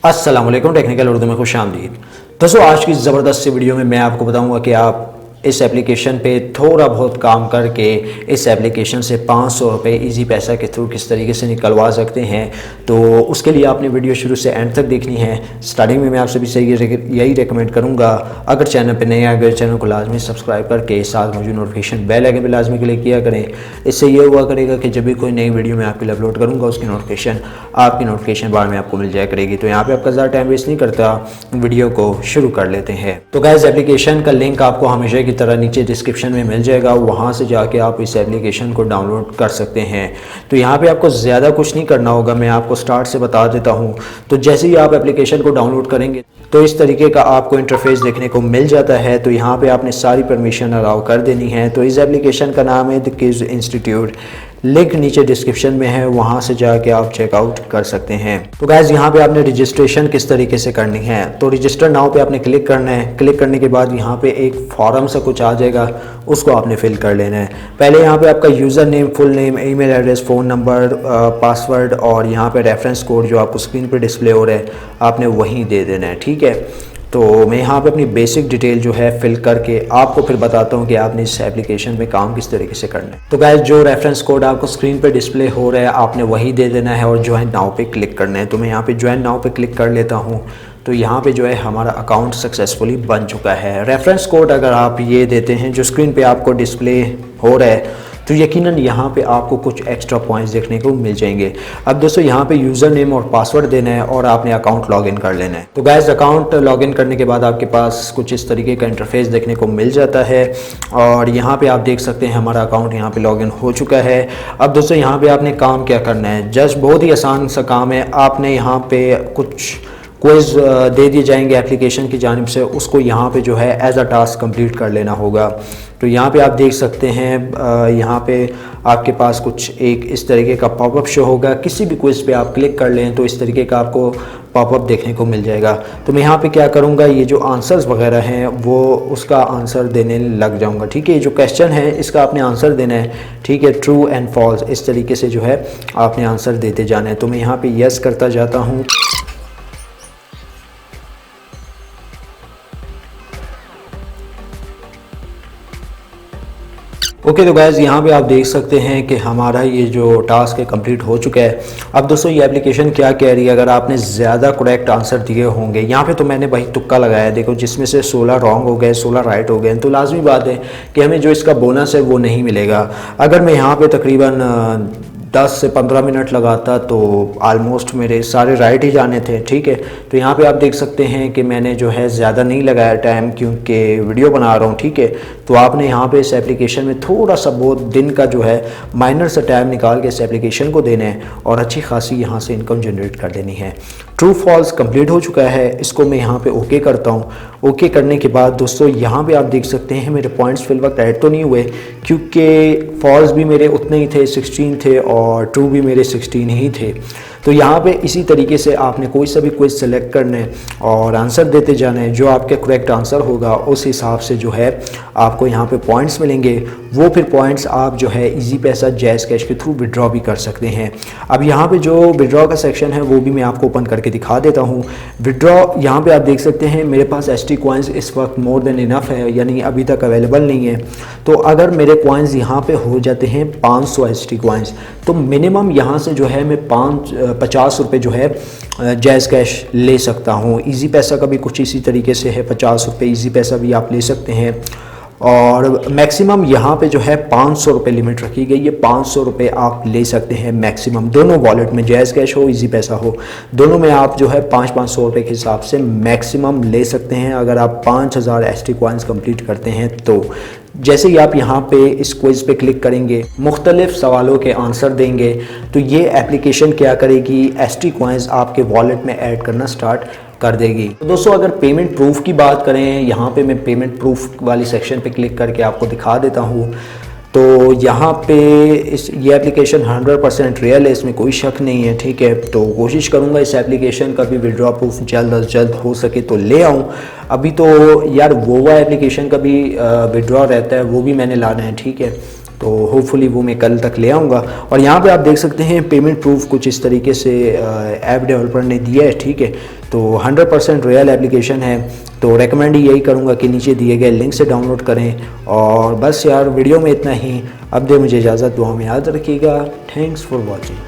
अस्सलाम वालेकुम, टेक्निकल उर्दू में खुश आमदीद। दोस्तों, आज की ज़बरदस्त सी वीडियो में मैं आपको बताऊंगा कि आप इस एप्लीकेशन पे थोड़ा बहुत काम करके इस एप्लीकेशन से 500 रुपये ईजी पैसा के थ्रू किस तरीके से निकलवा सकते हैं। तो उसके लिए आपने वीडियो शुरू से एंड तक देखनी है। स्टार्टिंग में मैं आपसे भी यही रिकमेंड करूँगा, अगर चैनल पे नए आ गए चैनल को लाजमी सब्सक्राइब करके साथ मौजूद नोटिफिकेशन बेल आगे भी लाजमी क्लिक किया करें। इससे ये हुआ करेगा कि जब भी कोई नई वीडियो मैं आपके लिए अपलोड करूँगा उसकी नोटिफिकेशन आपकी नोटिफिकेशन बार में आपको मिल जाया करेगी। तो यहाँ पर आपका ज़्यादा टाइम वेस्ट नहीं करता, वीडियो को शुरू कर लेते हैं। तो गाइस, एप्लीकेशन का लिंक आपको हमेशा की तरह नीचे डिस्क्रिप्शन में मिल जाएगा, वहाँ से जाके आप इस एप्लीकेशन को डाउनलोड कर सकते हैं। तो यहाँ पे आपको ज़्यादा कुछ नहीं करना होगा, मैं आपको स्टार्ट से बता देता हूँ। तो जैसे ही आप एप्लीकेशन को डाउनलोड करेंगे तो इस तरीके का आपको इंटरफेस देखने को मिल जाता है। तो यहाँ पे आपने सारी परमिशन अलाउ कर देनी है। तो इस एप्लीकेशन का नाम है द क्विज इंस्टीट्यूट, लिंक नीचे डिस्क्रिप्शन में है, वहाँ से जाके आप चेकआउट कर सकते हैं। तो गाइस, यहाँ पे आपने रजिस्ट्रेशन किस तरीके से करनी है, तो रजिस्टर नाउ पे आपने क्लिक करना है। क्लिक करने के बाद यहाँ पे एक फॉर्म सा कुछ आ जाएगा, उसको आपने फिल कर लेना है। पहले यहाँ पे आपका user name, full name, email address, phone number, password और यहाँ पे रेफरेंस कोड जो आपको स्क्रीन पर डिस्प्ले हो रहा है आपने वहीं दे देना है। ठीक है, तो मैं यहाँ पे अपनी बेसिक डिटेल जो है फिल करके आपको फिर बताता हूँ कि आपने इस एप्लीकेशन में काम किस तरीके से करना है। तो गाइस, जो रेफरेंस कोड आपको स्क्रीन पे डिस्प्ले हो रहा है आपने वही दे देना है और ज्वाइन नाउ पे क्लिक करना है। तो मैं यहाँ पे ज्वाइन नाउ पे क्लिक कर लेता हूँ। तो यहाँ पे जो है हमारा अकाउंट सक्सेसफुली बन चुका है। रेफरेंस कोड अगर आप ये देते हैं जो स्क्रीन पे आपको डिस्प्ले हो रहा है तो यकीनन यहाँ पे आपको कुछ एक्स्ट्रा पॉइंट्स देखने को मिल जाएंगे। अब दोस्तों, यहाँ पे यूज़र नेम और पासवर्ड देना है और आपने अकाउंट लॉगिन कर लेना है। तो गाइस, अकाउंट लॉगिन करने के बाद आपके पास कुछ इस तरीके का इंटरफेस देखने को मिल जाता है और यहाँ पे आप देख सकते हैं हमारा अकाउंट यहाँ पे लॉगिन हो चुका है। अब दोस्तों, यहाँ पे आपने काम क्या करना है, जस्ट बहुत ही आसान सा काम है। आपने यहाँ पे कुछ क्विज़ दे दिए जाएंगे एप्लीकेशन की जानिब से, उसको यहाँ पे जो है एज अ टास्क कंप्लीट कर लेना होगा। तो यहाँ पे आप देख सकते हैं यहाँ पे आपके पास कुछ एक इस तरीके का पॉपअप शो होगा। किसी भी क्विज़ पे आप क्लिक कर लें तो इस तरीके का आपको पॉपअप देखने को मिल जाएगा। तो मैं यहाँ पे क्या करूँगा, ये जो आंसर्स वगैरह हैं वो उसका आंसर देने लग जाऊँगा। ठीक है, ये जो क्वेश्चन है इसका आपने आंसर देना है। ठीक है, ट्रू एंड फॉल्स इस तरीके से जो है आपने आंसर देते जाना है। तो मैं यहाँ पर यस करता जाता हूँ। ओके, तो गाइस, यहाँ पे आप देख सकते हैं कि हमारा ये जो टास्क है कंप्लीट हो चुका है। अब दोस्तों, ये एप्लीकेशन क्या कह रही है, अगर आपने ज़्यादा करेक्ट आंसर दिए होंगे, यहाँ पे तो मैंने भाई तुक्का लगाया है, देखो जिसमें से 16 रॉन्ग हो गए, 16 राइट हो गए, तो लाजमी बात है कि हमें जो इसका बोनस है वो नहीं मिलेगा। अगर मैं यहाँ पर तकरीबन 10 से 15 मिनट लगाता तो आलमोस्ट मेरे सारे राइट ही जाने थे। ठीक है, तो यहाँ पे आप देख सकते हैं कि मैंने जो है ज़्यादा नहीं लगाया टाइम, क्योंकि वीडियो बना रहा हूँ। ठीक है, तो आपने यहाँ पे इस एप्लीकेशन में थोड़ा सा बहुत दिन का जो है माइनर सा टाइम निकाल के इस एप्लीकेशन को देना है और अच्छी खासी यहाँ से इनकम जनरेट कर देनी है। ट्रू फॉल्स कंप्लीट हो चुका है, इसको मैं यहाँ पे ओके करता हूँ। ओके करने के बाद दोस्तों, यहाँ पे आप देख सकते हैं मेरे पॉइंट्स फिल वक्त ऐड तो नहीं हुए, क्योंकि फॉल्स भी मेरे उतने ही थे, 16 थे, और ट्रू भी मेरे 16 ही थे। तो यहाँ पे इसी तरीके से आपने कोई सा भी क्विज सेलेक्ट करना है और आंसर देते जाना है। जो आपके करेक्ट आंसर होगा उस हिसाब से जो है आपको यहाँ पे पॉइंट्स मिलेंगे। वो फिर पॉइंट्स आप जो है इजी पैसा जैज़ कैश के थ्रू विड्रॉ भी कर सकते हैं। अब यहाँ पे जो विड्रॉ का सेक्शन है वो भी मैं आपको ओपन करके दिखा देता हूँ। विड्रॉ यहाँ पे आप देख सकते हैं मेरे पास ST कॉइन्स इस वक्त मोर देन इनफ है, यानी अभी तक अवेलेबल नहीं है। तो अगर मेरे कॉइन्स यहाँ पे हो जाते हैं 500 ST कॉइन्स, तो मिनिमम यहाँ से जो है मैं 50 रुपये जो है जैज़ कैश ले सकता हूँ। इजी पैसा का भी कुछ इसी तरीके से है, 50 रुपये इजी पैसा भी आप ले सकते हैं। और मैक्सिमम यहाँ पे जो है 500 रुपये लिमिट रखी गई है। 500 रुपये आप ले सकते हैं मैक्सिमम, दोनों वॉलेट में, जैज़ कैश हो इजी पैसा हो, दोनों में आप जो है 500 रुपये के हिसाब से मैक्सिमम ले सकते हैं अगर आप 5000 ST कॉइन्स कंप्लीट करते हैं। तो जैसे ही आप यहाँ पे इस क्विज़ पे क्लिक करेंगे, मुख्तलिफ सवालों के आंसर देंगे, तो ये एप्लीकेशन क्या करेगी, ST कॉइन्स आपके वॉलेट में ऐड करना स्टार्ट कर देगी। तो दोस्तों, अगर पेमेंट प्रूफ की बात करें, यहाँ पे मैं पेमेंट प्रूफ वाली सेक्शन पे क्लिक करके आपको दिखा देता हूँ। तो यहाँ पे ये एप्लीकेशन 100% रियल है, इसमें कोई शक नहीं है। ठीक है, तो कोशिश करूँगा इस एप्लीकेशन का भी विड्रॉ प्रूफ जल्द अज जल्द हो सके तो ले आऊँ। अभी तो यार वोवा एप्लीकेशन का भी विड्रॉ रहता है, वो भी मैंने लाना है। ठीक है, तो होपफुली वो मैं कल तक ले आऊँगा। और यहाँ पे आप देख सकते हैं पेमेंट प्रूफ कुछ इस तरीके से ऐप डेवलपर ने दिया है, ठीक है। तो 100% रियल एप्लीकेशन है, तो रेकमेंड यही करूँगा कि नीचे दिए गए लिंक से डाउनलोड करें। और बस यार वीडियो में इतना ही, अब दे मुझे इजाज़त, दुआ में याद रखिएगा। Thanks for watching.